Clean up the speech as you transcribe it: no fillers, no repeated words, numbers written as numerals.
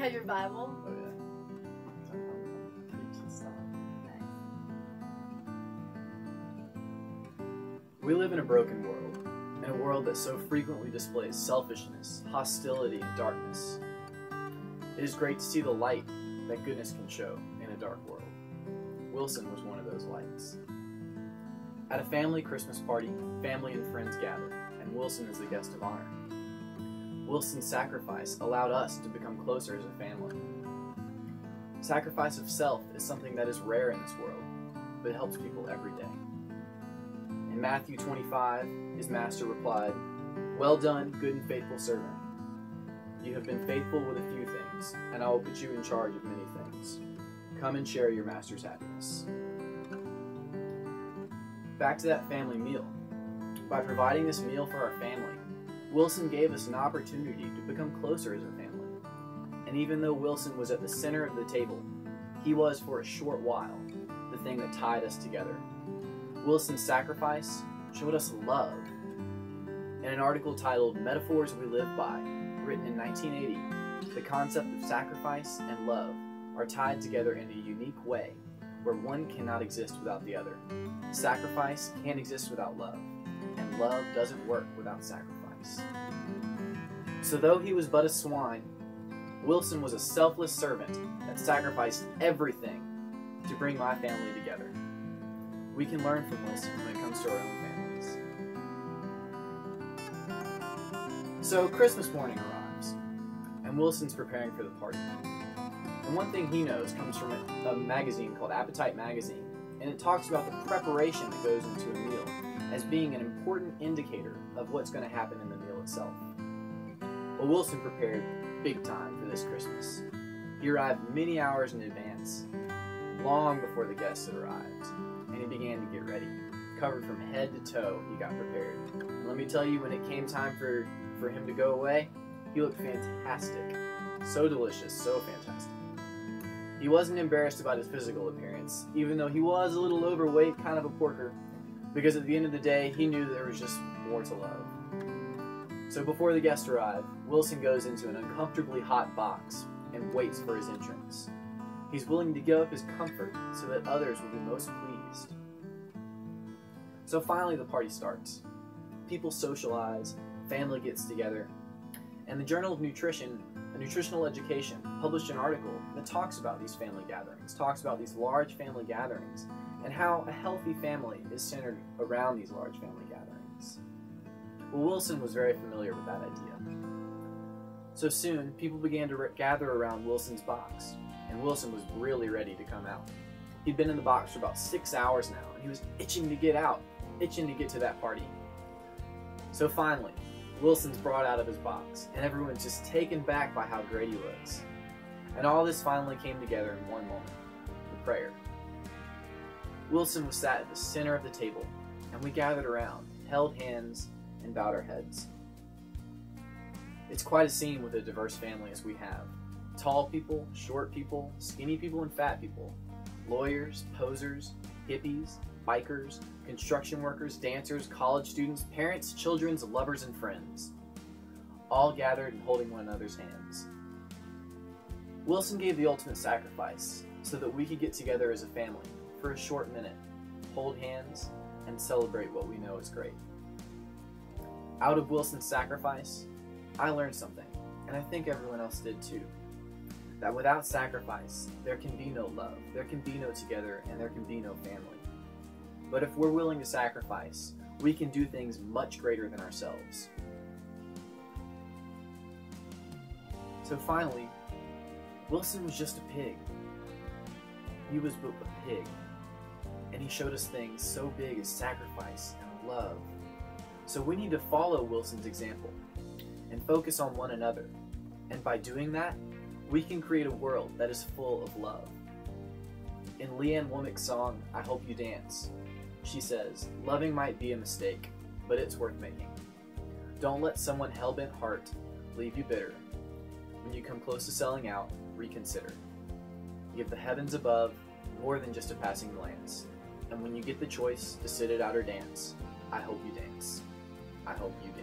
have your Bible? Oh yeah. We live in a broken world, in a world that so frequently displays selfishness, hostility, and darkness. It is great to see the light that goodness can show in a dark world. Wilson was one of those lights. At a family Christmas party, family and friends gather, and Wilson is the guest of honor. Wilson's sacrifice allowed us to become closer as a family. Sacrifice of self is something that is rare in this world, but it helps people every day. In Matthew 25, his master replied, "Well done, good and faithful servant. You have been faithful with a few things, and I will put you in charge of many things. Come and share your master's happiness." Back to that family meal. By providing this meal for our family, Wilson gave us an opportunity to become closer as a family. And even though Wilson was at the center of the table, he was, for a short while, the thing that tied us together. Wilson's sacrifice showed us love. In an article titled "Metaphors We Live By," written in 1980, the concept of sacrifice and love are tied together in a unique way where one cannot exist without the other. Sacrifice can't exist without love, and love doesn't work without sacrifice. So though he was but a swine, Wilson was a selfless servant that sacrificed everything to bring my family together. We can learn from Wilson when it comes to our own families. So Christmas morning arrives, and Wilson's preparing for the party. And one thing he knows comes from a magazine called Appetite Magazine, and it talks about the preparation that goes into a meal as being an important indicator of what's going to happen in the meal itself. Well, Wilson prepared big time for this Christmas. He arrived many hours in advance, long before the guests had arrived, and he began to get ready. Covered from head to toe, he got prepared. And let me tell you, when it came time for him to go away, he looked fantastic. So delicious, so fantastic. He wasn't embarrassed about his physical appearance, even though he was a little overweight, kind of a porker, because at the end of the day, he knew there was just more to love. So before the guests arrive, Wilson goes into an uncomfortably hot box and waits for his entrance. He's willing to give up his comfort so that others will be most pleased. So finally the party starts. People socialize, family gets together, and the Journal of Nutrition, a nutritional education, published an article that talks about these family gatherings, talks about these large family gatherings, and how a healthy family is centered around these large family gatherings. Well, Wilson was very familiar with that idea. So soon, people began to gather around Wilson's box, and Wilson was really ready to come out. He'd been in the box for about 6 hours now, and he was itching to get out, itching to get to that party. So finally, Wilson's brought out of his box, and everyone's just taken back by how great he looks. And all this finally came together in one moment, the prayer. Wilson was sat at the center of the table, and we gathered around, held hands, and bowed our heads. It's quite a scene with a diverse family as we have. Tall people, short people, skinny people, and fat people. Lawyers, posers, hippies, bikers, construction workers, dancers, college students, parents, children, lovers, and friends. All gathered and holding one another's hands. Wilson gave the ultimate sacrifice so that we could get together as a family for a short minute, hold hands, and celebrate what we know is great. Out of Wilson's sacrifice, I learned something, and I think everyone else did too. That without sacrifice, there can be no love, there can be no together, and there can be no family. But if we're willing to sacrifice, we can do things much greater than ourselves. So finally, Wilson was just a pig. He was but a pig, and he showed us things so big as sacrifice and love. So we need to follow Wilson's example and focus on one another. And by doing that, we can create a world that is full of love. In Leanne Womack's song, "I Hope You Dance," she says, "Loving might be a mistake, but it's worth making. Don't let someone hell-bent heart leave you bitter. When you come close to selling out, reconsider. Give the heavens above more than just a passing glance. And when you get the choice to sit it out or dance, I hope you dance. I hope you dance."